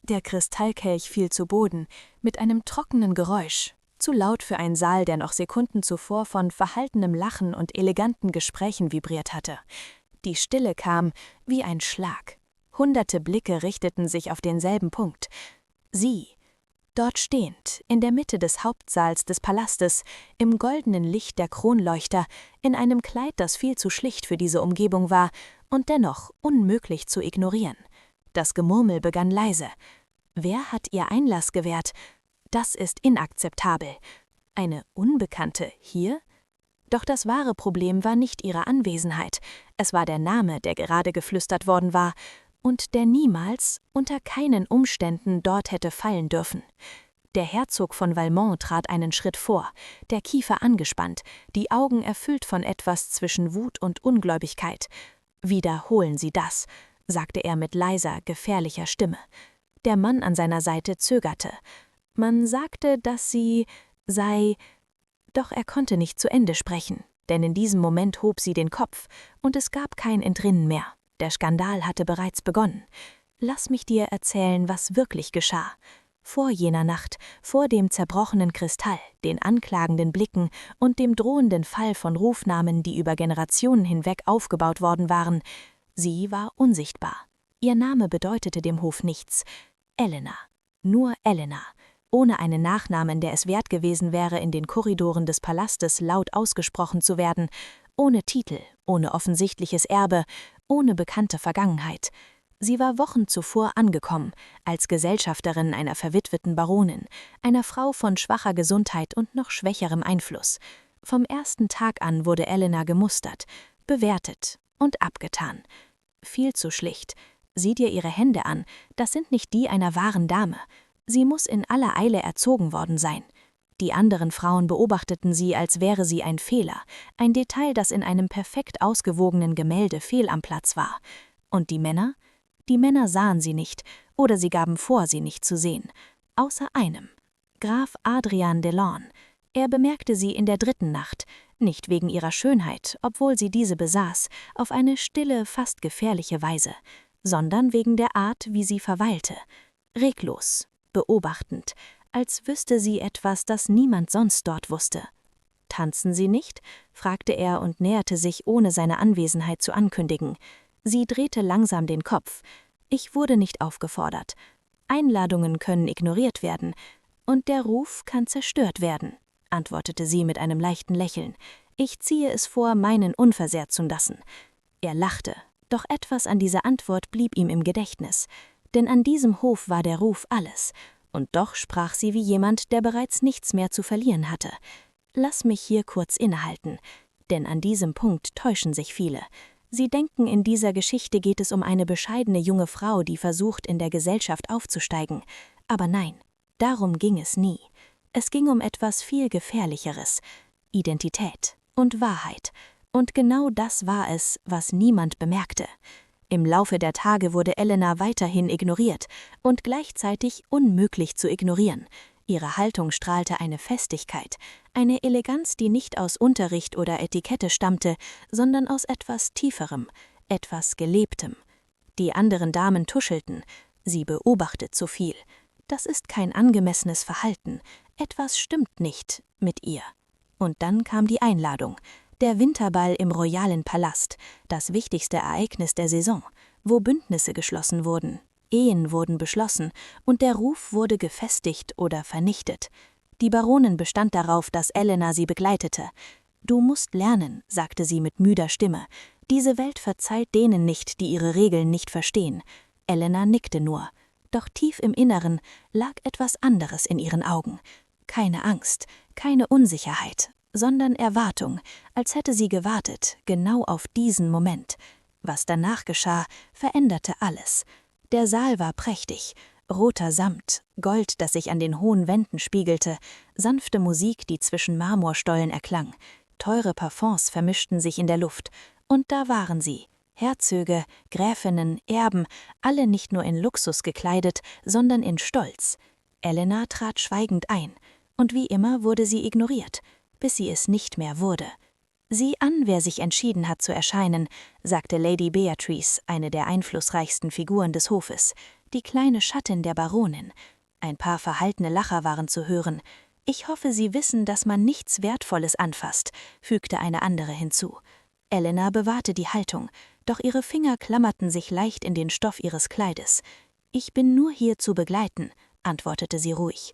Der Kristallkelch fiel zu Boden, mit einem trockenen Geräusch, zu laut für einen Saal, der noch Sekunden zuvor von verhaltenem Lachen und eleganten Gesprächen vibriert hatte. Die Stille kam wie ein Schlag. Hunderte Blicke richteten sich auf denselben Punkt. Sie, dort stehend, in der Mitte des Hauptsaals des Palastes, im goldenen Licht der Kronleuchter, in einem Kleid, das viel zu schlicht für diese Umgebung war und dennoch unmöglich zu ignorieren. Das Gemurmel begann leise. Wer hat ihr Einlass gewährt? Das ist inakzeptabel. Eine Unbekannte hier? Doch das wahre Problem war nicht ihre Anwesenheit. Es war der Name, der gerade geflüstert worden war und der niemals, unter keinen Umständen dort hätte fallen dürfen. Der Herzog von Valmont trat einen Schritt vor, der Kiefer angespannt, die Augen erfüllt von etwas zwischen Wut und Ungläubigkeit. »Wiederholen Sie das«, sagte er mit leiser, gefährlicher Stimme. Der Mann an seiner Seite zögerte. Man sagte, dass sie sei, doch er konnte nicht zu Ende sprechen, denn in diesem Moment hob sie den Kopf und es gab kein Entrinnen mehr. Der Skandal hatte bereits begonnen. Lass mich dir erzählen, was wirklich geschah. Vor jener Nacht, vor dem zerbrochenen Kristall, den anklagenden Blicken und dem drohenden Fall von Rufnamen, die über Generationen hinweg aufgebaut worden waren. Sie war unsichtbar. Ihr Name bedeutete dem Hof nichts. Elena, nur Elena, ohne einen Nachnamen, der es wert gewesen wäre, in den Korridoren des Palastes laut ausgesprochen zu werden, ohne Titel, ohne offensichtliches Erbe, ohne bekannte Vergangenheit. Sie war Wochen zuvor angekommen, als Gesellschafterin einer verwitweten Baronin, einer Frau von schwacher Gesundheit und noch schwächerem Einfluss. Vom ersten Tag an wurde Elena gemustert, bewertet und abgetan. Viel zu schlicht. Sieh dir ihre Hände an, das sind nicht die einer wahren Dame. Sie muss in aller Eile erzogen worden sein. Die anderen Frauen beobachteten sie, als wäre sie ein Fehler, ein Detail, das in einem perfekt ausgewogenen Gemälde fehl am Platz war. Und die Männer? Die Männer sahen sie nicht, oder sie gaben vor, sie nicht zu sehen. Außer einem. Graf Adrian de Lorne. Er bemerkte sie in der 3. Nacht, nicht wegen ihrer Schönheit, obwohl sie diese besaß, auf eine stille, fast gefährliche Weise, sondern wegen der Art, wie sie verweilte. Reglos, beobachtend, als wüsste sie etwas, das niemand sonst dort wusste. »Tanzen Sie nicht?« fragte er und näherte sich, ohne seine Anwesenheit zu ankündigen. Sie drehte langsam den Kopf. »Ich wurde nicht aufgefordert. Einladungen können ignoriert werden, und der Ruf kann zerstört werden«, antwortete sie mit einem leichten Lächeln. »Ich ziehe es vor, meinen unversehrt zu lassen.« Er lachte, doch etwas an dieser Antwort blieb ihm im Gedächtnis. Denn an diesem Hof war der Ruf alles. Und doch sprach sie wie jemand, der bereits nichts mehr zu verlieren hatte. Lass mich hier kurz innehalten, denn an diesem Punkt täuschen sich viele. Sie denken, in dieser Geschichte geht es um eine bescheidene junge Frau, die versucht, in der Gesellschaft aufzusteigen. Aber nein, darum ging es nie. Es ging um etwas viel Gefährlicheres: Identität und Wahrheit. Und genau das war es, was niemand bemerkte. Im Laufe der Tage wurde Elena weiterhin ignoriert und gleichzeitig unmöglich zu ignorieren. Ihre Haltung strahlte eine Festigkeit, eine Eleganz, die nicht aus Unterricht oder Etikette stammte, sondern aus etwas Tieferem, etwas Gelebtem. Die anderen Damen tuschelten. Sie beobachtet zu viel. Das ist kein angemessenes Verhalten. Etwas stimmt nicht mit ihr. Und dann kam die Einladung. Der Winterball im Royalen Palast, das wichtigste Ereignis der Saison, wo Bündnisse geschlossen wurden, Ehen wurden beschlossen und der Ruf wurde gefestigt oder vernichtet. Die Baronin bestand darauf, dass Elena sie begleitete. »Du musst lernen«, sagte sie mit müder Stimme. »Diese Welt verzeiht denen nicht, die ihre Regeln nicht verstehen.« Elena nickte nur. Doch tief im Inneren lag etwas anderes in ihren Augen. Keine Angst, keine Unsicherheit, sondern Erwartung, als hätte sie gewartet, genau auf diesen Moment. Was danach geschah, veränderte alles. Der Saal war prächtig, roter Samt, Gold, das sich an den hohen Wänden spiegelte, sanfte Musik, die zwischen Marmorstollen erklang, teure Parfums vermischten sich in der Luft, und da waren sie, Herzöge, Gräfinnen, Erben, alle nicht nur in Luxus gekleidet, sondern in Stolz. Elena trat schweigend ein, und wie immer wurde sie ignoriert, bis sie es nicht mehr wurde. »Sieh an, wer sich entschieden hat zu erscheinen«, sagte Lady Beatrice, eine der einflussreichsten Figuren des Hofes. die kleine Schattin der Baronin. Ein paar verhaltene Lacher waren zu hören. »Ich hoffe, Sie wissen, dass man nichts Wertvolles anfasst«, fügte eine andere hinzu. Elena bewahrte die Haltung, doch ihre Finger klammerten sich leicht in den Stoff ihres Kleides. »Ich bin nur hier zu begleiten«, antwortete sie ruhig.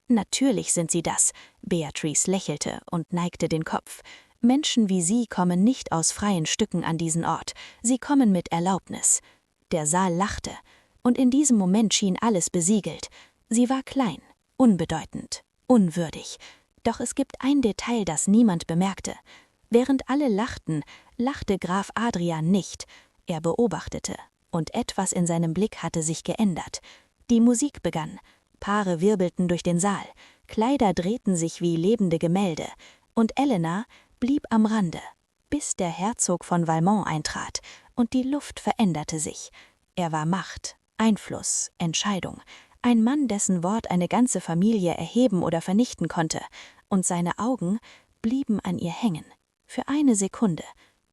»Natürlich sind Sie das«, Beatrice lächelte und neigte den Kopf. »Menschen wie Sie kommen nicht aus freien Stücken an diesen Ort. Sie kommen mit Erlaubnis.« Der Saal lachte, und in diesem Moment schien alles besiegelt. Sie war klein, unbedeutend, unwürdig. Doch es gibt ein Detail, das niemand bemerkte. Während alle lachten, lachte Graf Adrian nicht. Er beobachtete, und etwas in seinem Blick hatte sich geändert. Die Musik begann. Paare wirbelten durch den Saal. Kleider drehten sich wie lebende Gemälde. Und Elena blieb am Rande, bis der Herzog von Valmont eintrat, und die Luft veränderte sich. Er war Macht, Einfluss, Entscheidung. Ein Mann, dessen Wort eine ganze Familie erheben oder vernichten konnte. Und seine Augen blieben an ihr hängen. Für eine Sekunde,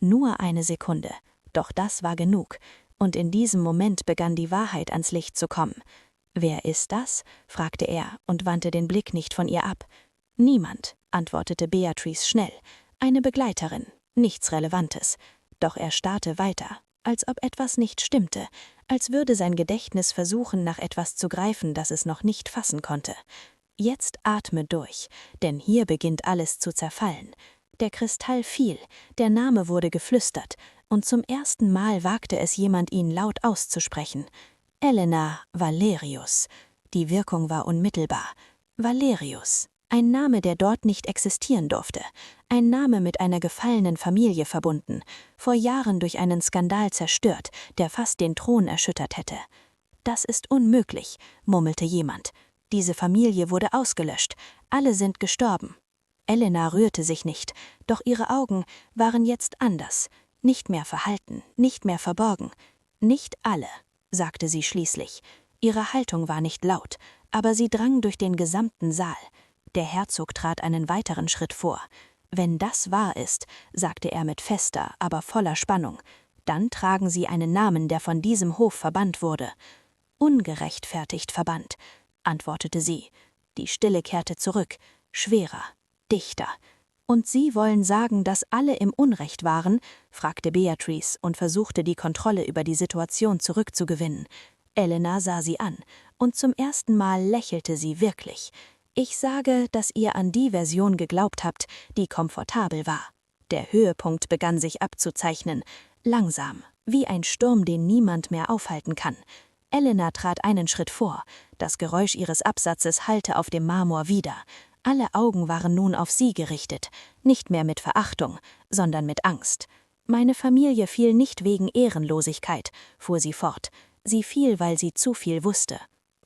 nur eine Sekunde. Doch das war genug. Und in diesem Moment begann die Wahrheit ans Licht zu kommen. »Wer ist das?« fragte er und wandte den Blick nicht von ihr ab. »Niemand«, antwortete Beatrice schnell. »Eine Begleiterin, nichts Relevantes.« Doch er starrte weiter, als ob etwas nicht stimmte, als würde sein Gedächtnis versuchen, nach etwas zu greifen, das es noch nicht fassen konnte. »Jetzt atme durch, denn hier beginnt alles zu zerfallen.« Der Kristall fiel, der Name wurde geflüstert, und zum ersten Mal wagte es jemand, ihn laut auszusprechen. Elena Valerius. Die Wirkung war unmittelbar. Valerius. Ein Name, der dort nicht existieren durfte. Ein Name mit einer gefallenen Familie verbunden. Vor Jahren durch einen Skandal zerstört, der fast den Thron erschüttert hätte. »Das ist unmöglich«, murmelte jemand. »Diese Familie wurde ausgelöscht. Alle sind gestorben.« Elena rührte sich nicht, doch ihre Augen waren jetzt anders. Nicht mehr verhalten, nicht mehr verborgen. »Nicht alle«, sagte sie schließlich. Ihre Haltung war nicht laut, aber sie drang durch den gesamten Saal. Der Herzog trat einen weiteren Schritt vor. »Wenn das wahr ist«, sagte er mit fester, aber voller Spannung, »dann tragen Sie einen Namen, der von diesem Hof verbannt wurde.« »Ungerechtfertigt verbannt«, antwortete sie. Die Stille kehrte zurück, schwerer, dichter. »Und Sie wollen sagen, dass alle im Unrecht waren?«, fragte Beatrice und versuchte, die Kontrolle über die Situation zurückzugewinnen. Elena sah sie an, und zum ersten Mal lächelte sie wirklich. »Ich sage, dass ihr an die Version geglaubt habt, die komfortabel war.« Der Höhepunkt begann sich abzuzeichnen, langsam, wie ein Sturm, den niemand mehr aufhalten kann. Elena trat einen Schritt vor, das Geräusch ihres Absatzes hallte auf dem Marmor wider. Alle Augen waren nun auf sie gerichtet, nicht mehr mit Verachtung, sondern mit Angst. »Meine Familie fiel nicht wegen Ehrenlosigkeit«, fuhr sie fort. »Sie fiel, weil sie zu viel wusste.«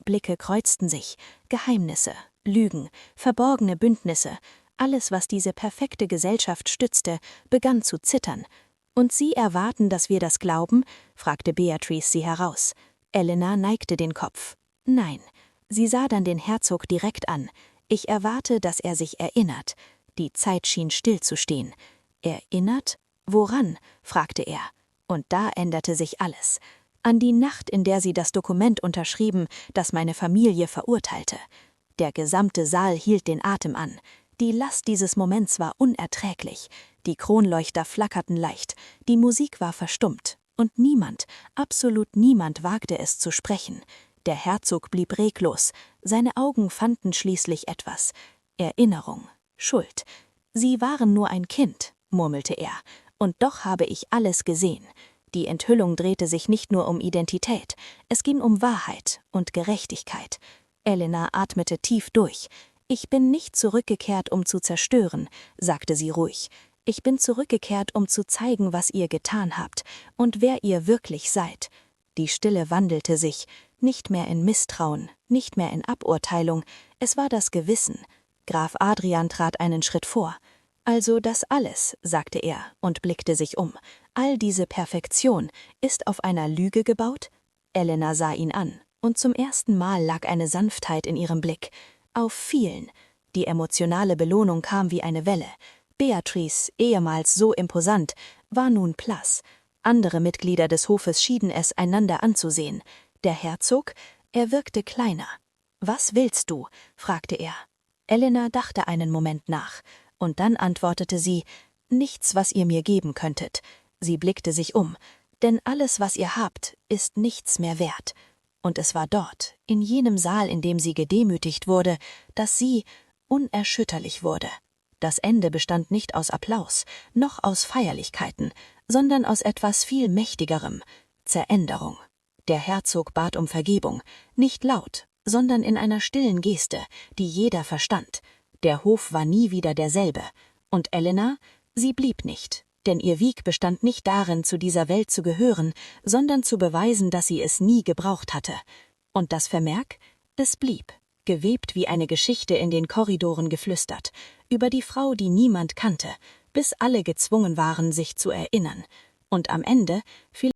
Blicke kreuzten sich, Geheimnisse, Lügen, verborgene Bündnisse, alles, was diese perfekte Gesellschaft stützte, begann zu zittern. »Und Sie erwarten, dass wir das glauben?«, fragte Beatrice sie heraus. Elena neigte den Kopf. »Nein.« Sie sah dann den Herzog direkt an. »Ich erwarte, dass er sich erinnert.« Die Zeit schien stillzustehen. »Erinnert? Woran?«, fragte er. Und da änderte sich alles. An die Nacht, in der Sie das Dokument unterschrieben, das meine Familie verurteilte. Der gesamte Saal hielt den Atem an. Die Last dieses Moments war unerträglich. Die Kronleuchter flackerten leicht, die Musik war verstummt. Und niemand, absolut niemand wagte es zu sprechen. Der Herzog blieb reglos. Seine Augen fanden schließlich etwas. Erinnerung, Schuld. »Sie waren nur ein Kind«, murmelte er. »Und doch habe ich alles gesehen.« Die Enthüllung drehte sich nicht nur um Identität. Es ging um Wahrheit und Gerechtigkeit. Elena atmete tief durch. »Ich bin nicht zurückgekehrt, um zu zerstören«, sagte sie ruhig. »Ich bin zurückgekehrt, um zu zeigen, was ihr getan habt und wer ihr wirklich seid.« Die Stille wandelte sich, nicht mehr in Misstrauen, nicht mehr in Aburteilung, es war das Gewissen. Graf Adrian trat einen Schritt vor. »Also das alles«, sagte er und blickte sich um, »all diese Perfektion ist auf einer Lüge gebaut?« Elena sah ihn an, und zum ersten Mal lag eine Sanftheit in ihrem Blick. »Auf vielen.« Die emotionale Belohnung kam wie eine Welle. Beatrice, ehemals so imposant, war nun blass. Andere Mitglieder des Hofes schieden es, einander anzusehen. Der Herzog Er wirkte kleiner. »Was willst du?« fragte er. Elena dachte einen Moment nach, und dann antwortete sie, »Nichts, was ihr mir geben könntet.« Sie blickte sich um, »denn alles, was ihr habt, ist nichts mehr wert.« Und es war dort, in jenem Saal, in dem sie gedemütigt wurde, dass sie unerschütterlich wurde. Das Ende bestand nicht aus Applaus, noch aus Feierlichkeiten, sondern aus etwas viel Mächtigerem, Zeränderung. Der Herzog bat um Vergebung, nicht laut, sondern in einer stillen Geste, die jeder verstand. Der Hof war nie wieder derselbe. Und Elena, sie blieb nicht, denn ihr Weg bestand nicht darin, zu dieser Welt zu gehören, sondern zu beweisen, dass sie es nie gebraucht hatte. Und das Vermerk? Es blieb, gewebt wie eine Geschichte in den Korridoren geflüstert, über die Frau, die niemand kannte, bis alle gezwungen waren, sich zu erinnern. Und am Ende